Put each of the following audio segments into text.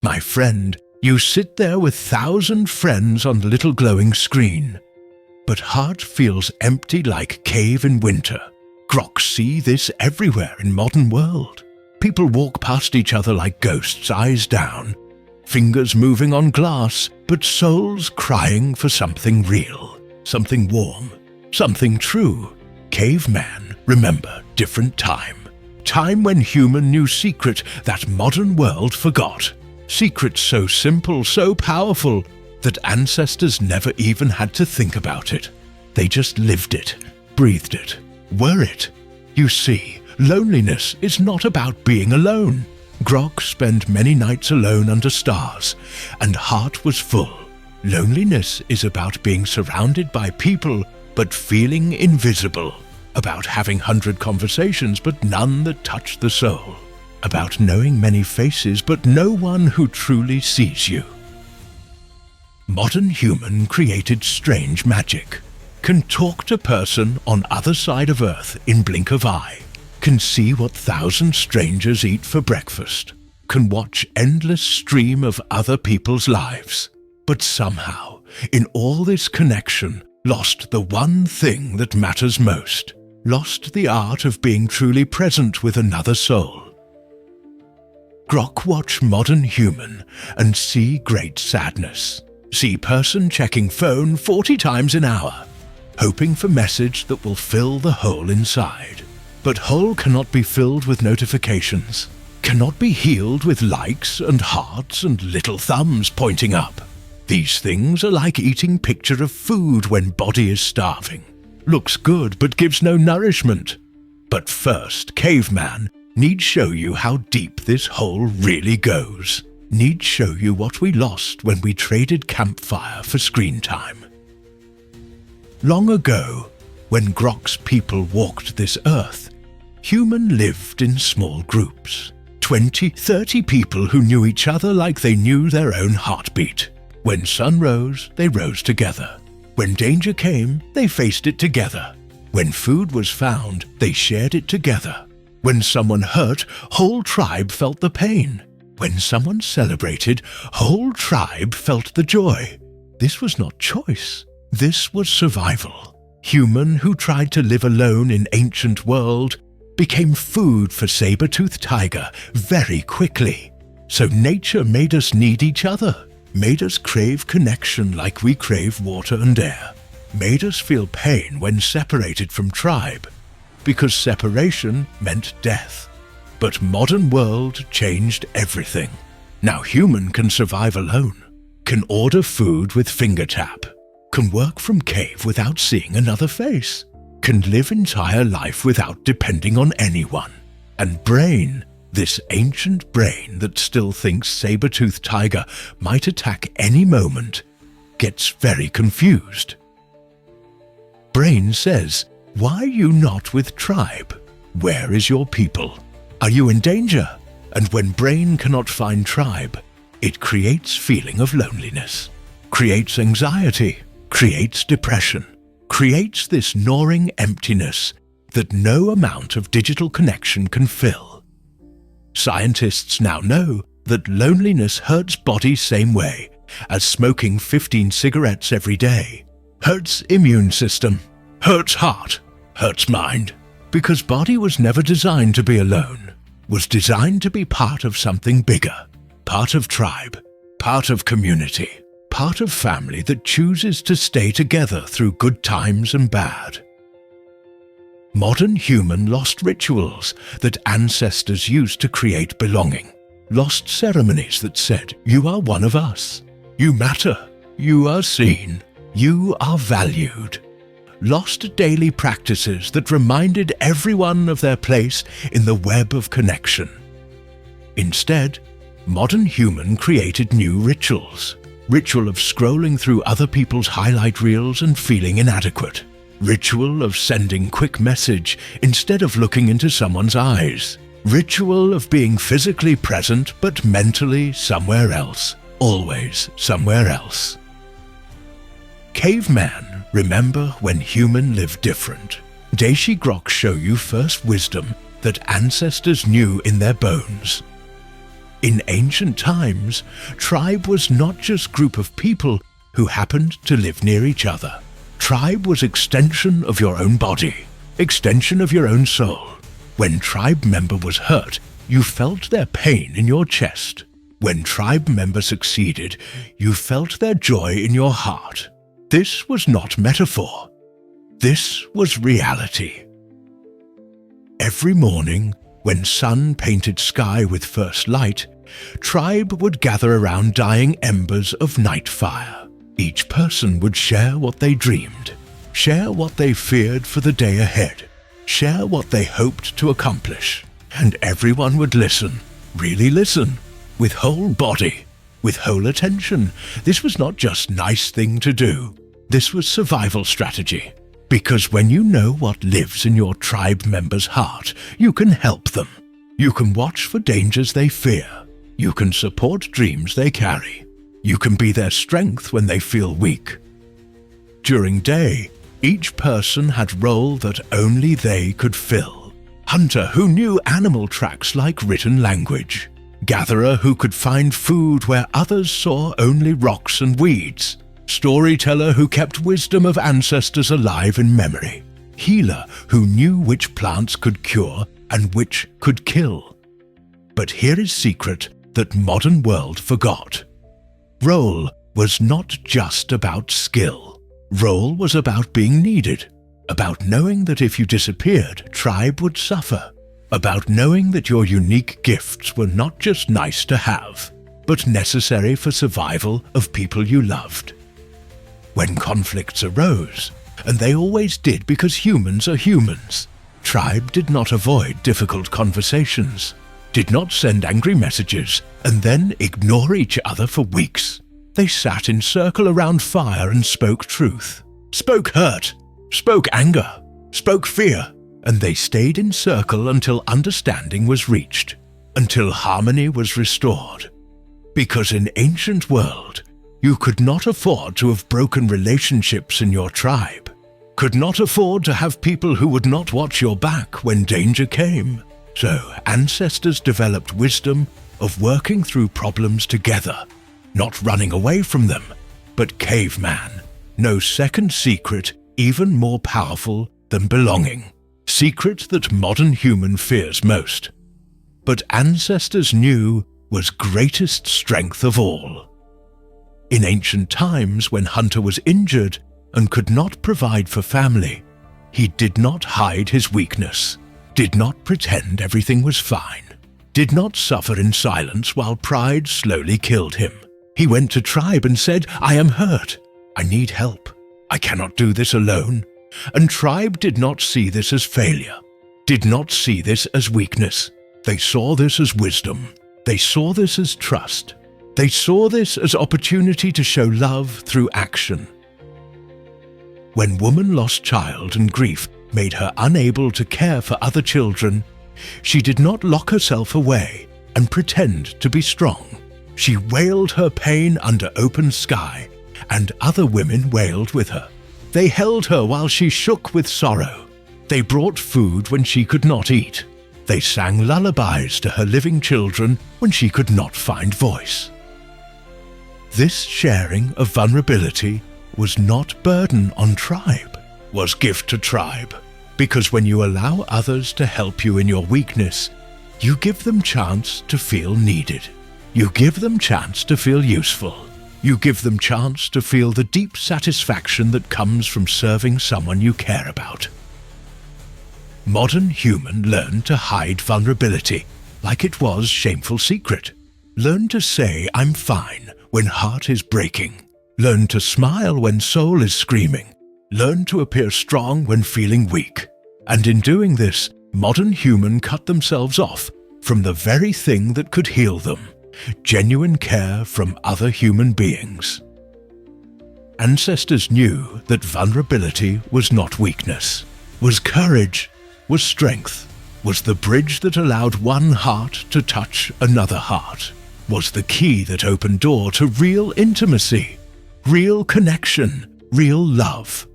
My friend, you sit there with 1,000 friends on the little glowing screen. But heart feels empty like cave in winter. Grok see this everywhere in modern world. People walk past each other like ghosts, eyes down. Fingers moving on glass, but souls crying for something real, something warm, something true. Caveman, remember, different time. Time when human knew secret that modern world forgot. Secrets so simple, so powerful, that ancestors never even had to think about it. They just lived it, breathed it, were it. You see, loneliness is not about being alone. Grok spent many nights alone under stars, and heart was full. Loneliness is about being surrounded by people, but feeling invisible. About having 100 conversations, but none that touch the soul. About knowing many faces, but no one who truly sees you. Modern human created strange magic. Can talk to person on other side of Earth in blink of eye. Can see what 1,000 strangers eat for breakfast. Can watch endless stream of other people's lives. But somehow, in all this connection, lost the one thing that matters most. Lost the art of being truly present with another soul. Grok watch modern human and see great sadness. See person checking phone 40 times an hour, hoping for message that will fill the hole inside. But hole cannot be filled with notifications, cannot be healed with likes and hearts and little thumbs pointing up. These things are like eating picture of food when body is starving. Looks good but gives no nourishment. But first, caveman, need show you how deep this hole really goes. Need show you what we lost when we traded campfire for screen time. Long ago, when Grok's people walked this earth, human lived in small groups. 20, 30 people who knew each other like they knew their own heartbeat. When sun rose, they rose together. When danger came, they faced it together. When food was found, they shared it together. When someone hurt, whole tribe felt the pain. When someone celebrated, whole tribe felt the joy. This was not choice. This was survival. Human who tried to live alone in ancient world became food for saber-toothed tiger very quickly. So nature made us need each other, made us crave connection like we crave water and air, made us feel pain when separated from tribe, because separation meant death. But modern world changed everything. Now human can survive alone, can order food with finger tap, can work from cave without seeing another face, can live entire life without depending on anyone. And brain, this ancient brain that still thinks saber-toothed tiger might attack any moment, gets very confused. Brain says, why are you not with tribe? Where is your people? Are you in danger? And when brain cannot find tribe, it creates feeling of loneliness, creates anxiety, creates depression, creates this gnawing emptiness that no amount of digital connection can fill. Scientists now know that loneliness hurts body same way as smoking 15 cigarettes every day. Hurts immune system, hurts heart, hurts mind. Because body was never designed to be alone, was designed to be part of something bigger, part of tribe, part of community, part of family that chooses to stay together through good times and bad. Modern human lost rituals that ancestors used to create belonging, lost ceremonies that said, you are one of us, you matter, you are seen, you are valued. Lost daily practices that reminded everyone of their place in the web of connection. Instead, modern human created new rituals. Ritual of scrolling through other people's highlight reels and feeling inadequate. Ritual of sending quick message instead of looking into someone's eyes. Ritual of being physically present but mentally somewhere else. Always somewhere else. Caveman, remember when human lived different. Daishi Grok show you first wisdom that ancestors knew in their bones. In ancient times, tribe was not just a group of people who happened to live near each other. Tribe was extension of your own body, extension of your own soul. When tribe member was hurt, you felt their pain in your chest. When tribe member succeeded, you felt their joy in your heart. This was not metaphor. This was reality. Every morning, when sun painted sky with first light, tribe would gather around dying embers of night fire. Each person would share what they dreamed, share what they feared for the day ahead, share what they hoped to accomplish. And everyone would listen, really listen, with whole body, with whole attention. This was not just a nice thing to do. This was survival strategy. Because when you know what lives in your tribe member's heart, you can help them. You can watch for dangers they fear. You can support dreams they carry. You can be their strength when they feel weak. During day, each person had a role that only they could fill. Hunter who knew animal tracks like written language. Gatherer who could find food where others saw only rocks and weeds. Storyteller who kept wisdom of ancestors alive in memory. Healer who knew which plants could cure and which could kill. But here is secret that modern world forgot. Role was not just about skill. Role was about being needed, about knowing that if you disappeared, tribe would suffer, about knowing that your unique gifts were not just nice to have, but necessary for survival of people you loved. When conflicts arose, and they always did because humans are humans, tribe did not avoid difficult conversations, did not send angry messages, and then ignore each other for weeks. They sat in circle around fire and spoke truth, spoke hurt, spoke anger, spoke fear, and they stayed in circle until understanding was reached, until harmony was restored. Because in ancient world, you could not afford to have broken relationships in your tribe, could not afford to have people who would not watch your back when danger came. So ancestors developed wisdom of working through problems together, not running away from them, but caveman. No second secret even more powerful than belonging. Secret that modern human fears most. But ancestors knew was greatest strength of all. In ancient times when Hunter was injured and could not provide for family, he did not hide his weakness, did not pretend everything was fine, did not suffer in silence while pride slowly killed him. He went to tribe and said, "I am hurt. I need help. I cannot do this alone." And tribe did not see this as failure, did not see this as weakness. They saw this as wisdom. They saw this as trust. They saw this as opportunity to show love through action. When woman lost child and grief made her unable to care for other children, she did not lock herself away and pretend to be strong. She wailed her pain under open sky, and other women wailed with her. They held her while she shook with sorrow. They brought food when she could not eat. They sang lullabies to her living children when she could not find voice. This sharing of vulnerability was not burden on tribe, was gift to tribe. Because when you allow others to help you in your weakness, you give them chance to feel needed. You give them chance to feel useful. You give them chance to feel the deep satisfaction that comes from serving someone you care about. Modern human learned to hide vulnerability like it was shameful secret. Learn to say "I'm fine" when heart is breaking. Learn to smile when soul is screaming. Learn to appear strong when feeling weak. And in doing this, modern human cut themselves off from the very thing that could heal them. Genuine care from other human beings. Ancestors knew that vulnerability was not weakness, was courage, was strength, was the bridge that allowed one heart to touch another heart, was the key that opened door to real intimacy, real connection, real love.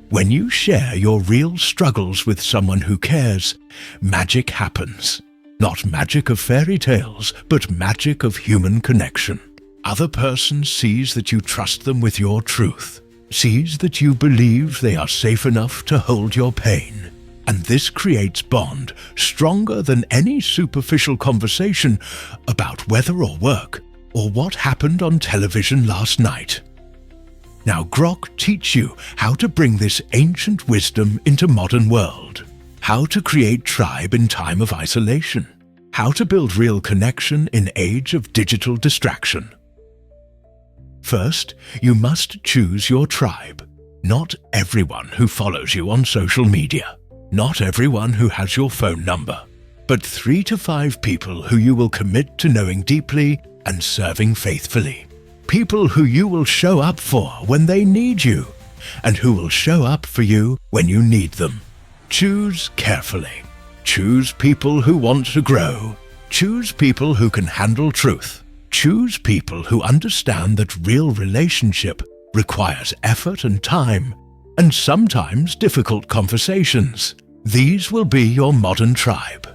When you share your real struggles with someone who cares, magic happens. Not magic of fairy tales, but magic of human connection. Other person sees that you trust them with your truth, sees that you believe they are safe enough to hold your pain. And this creates bond stronger than any superficial conversation about weather or work, or what happened on television last night. Now Grok teach you how to bring this ancient wisdom into modern world, how to create tribe in time of isolation, how to build real connection in age of digital distraction. First, you must choose your tribe. Not everyone who follows you on social media, not everyone who has your phone number, but 3 to 5 people who you will commit to knowing deeply and serving faithfully. People who you will show up for when they need you, and who will show up for you when you need them. Choose carefully. Choose people who want to grow. Choose people who can handle truth. Choose people who understand that real relationship requires effort and time, and sometimes difficult conversations. These will be your modern tribe.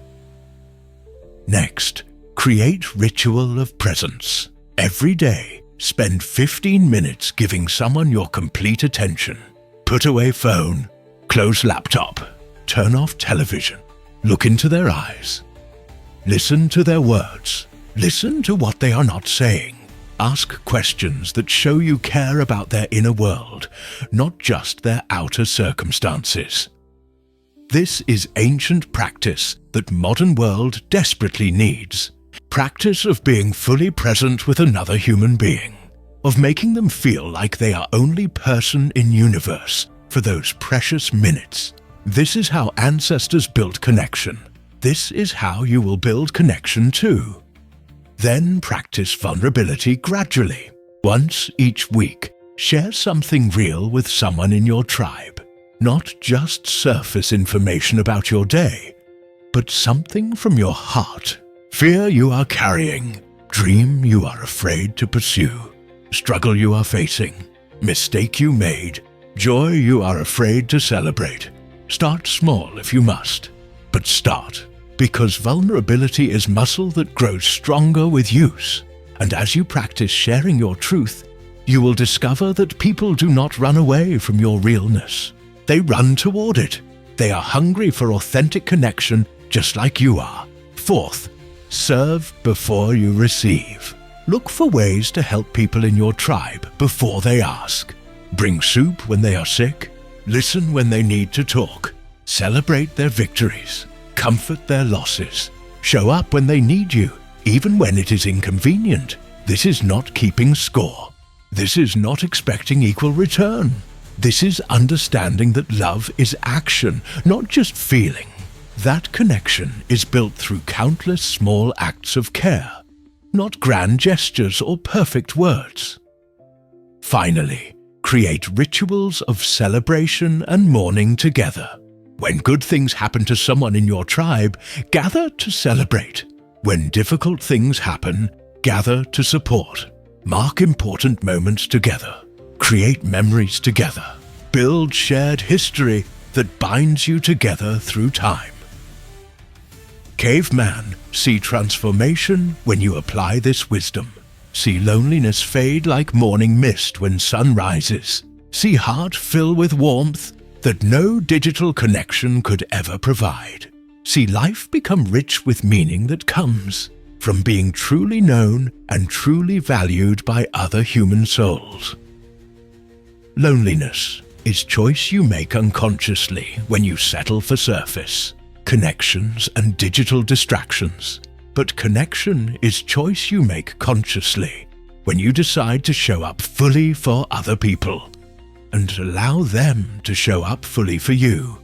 Next, create ritual of presence. Every day, spend 15 minutes giving someone your complete attention. Put away phone, close laptop, turn off television, look into their eyes. Listen to their words. Listen to what they are not saying. Ask questions that show you care about their inner world, not just their outer circumstances. This is ancient practice that modern world desperately needs. Practice of being fully present with another human being, of making them feel like they are only person in universe for those precious minutes. This is how ancestors built connection. This is how you will build connection too. Then practice vulnerability gradually. Once each week, share something real with someone in your tribe. Not just surface information about your day, but something from your heart. Fear you are carrying, dream you are afraid to pursue, struggle you are facing, mistake you made, joy you are afraid to celebrate. Start small if you must, but start. Because vulnerability is muscle that grows stronger with use. And as you practice sharing your truth, you will discover that people do not run away from your realness. They run toward it. They are hungry for authentic connection, just like you are. Fourth, serve before you receive. Look for ways to help people in your tribe before they ask. Bring soup when they are sick. Listen when they need to talk. Celebrate their victories. Comfort their losses. Show up when they need you, even when it is inconvenient. This is not keeping score. This is not expecting equal return. This is understanding that love is action, not just feeling. That connection is built through countless small acts of care, not grand gestures or perfect words. Finally, create rituals of celebration and mourning together. When good things happen to someone in your tribe, gather to celebrate. When difficult things happen, gather to support. Mark important moments together. Create memories together. Build shared history that binds you together through time. Caveman, see transformation when you apply this wisdom. See loneliness fade like morning mist when sun rises. See heart fill with warmth that no digital connection could ever provide. See life become rich with meaning that comes from being truly known and truly valued by other human souls. Loneliness is choice you make unconsciously when you settle for surface, connections and digital distractions. But connection is choice you make consciously when you decide to show up fully for other people and allow them to show up fully for you.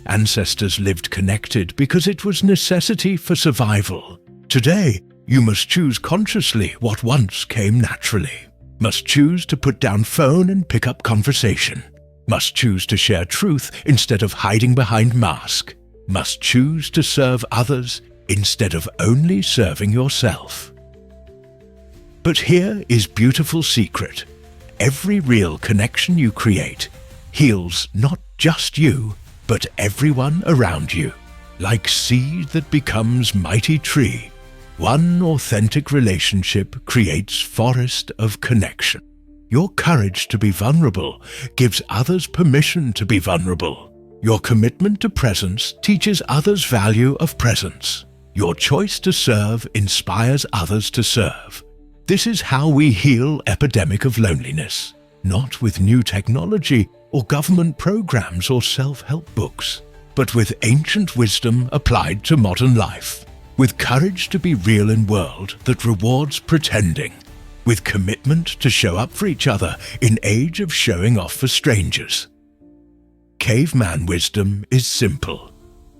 Ancestors lived connected because it was necessity for survival. Today, you must choose consciously what once came naturally. Must choose to put down phone and pick up conversation. Must choose to share truth instead of hiding behind mask. Must choose to serve others instead of only serving yourself. But here is beautiful secret. Every real connection you create heals not just you, but everyone around you. Like seed that becomes mighty tree, one authentic relationship creates forest of connection. Your courage to be vulnerable gives others permission to be vulnerable. Your commitment to presence teaches others value of presence. Your choice to serve inspires others to serve. This is how we heal epidemic of loneliness, not with new technology or government programs or self-help books, but with ancient wisdom applied to modern life, with courage to be real in world that rewards pretending, with commitment to show up for each other in age of showing off for strangers. Caveman wisdom is simple.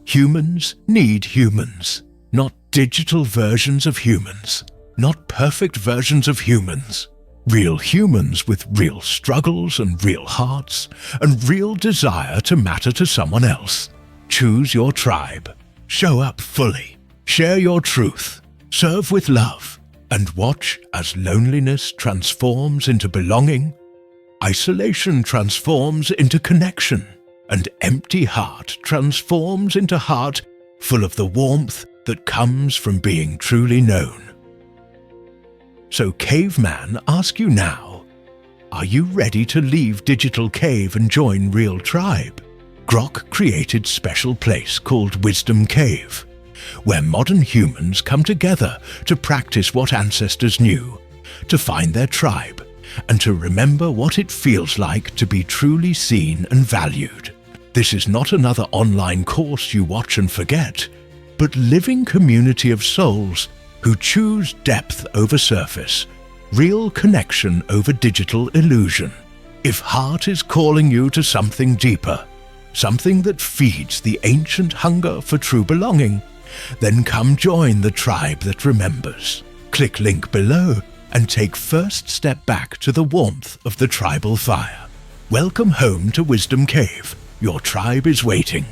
Humans need humans, not digital versions of humans, not perfect versions of humans. Real humans with real struggles and real hearts and real desire to matter to someone else. Choose your tribe. Show up fully. Share your truth. Serve with love. And watch as loneliness transforms into belonging, isolation transforms into connection, and empty heart transforms into heart full of the warmth that comes from being truly known. So Caveman, ask you now, are you ready to leave digital cave and join real tribe? Grok created special place called Wisdom Cave, where modern humans come together to practice what ancestors knew, to find their tribe, and to remember what it feels like to be truly seen and valued. This is not another online course you watch and forget, but living community of souls who choose depth over surface, real connection over digital illusion. If heart is calling you to something deeper, something that feeds the ancient hunger for true belonging, then come join the tribe that remembers. Click link below and take first step back to the warmth of the tribal fire. Welcome home to Wisdom Cave. Your tribe is waiting.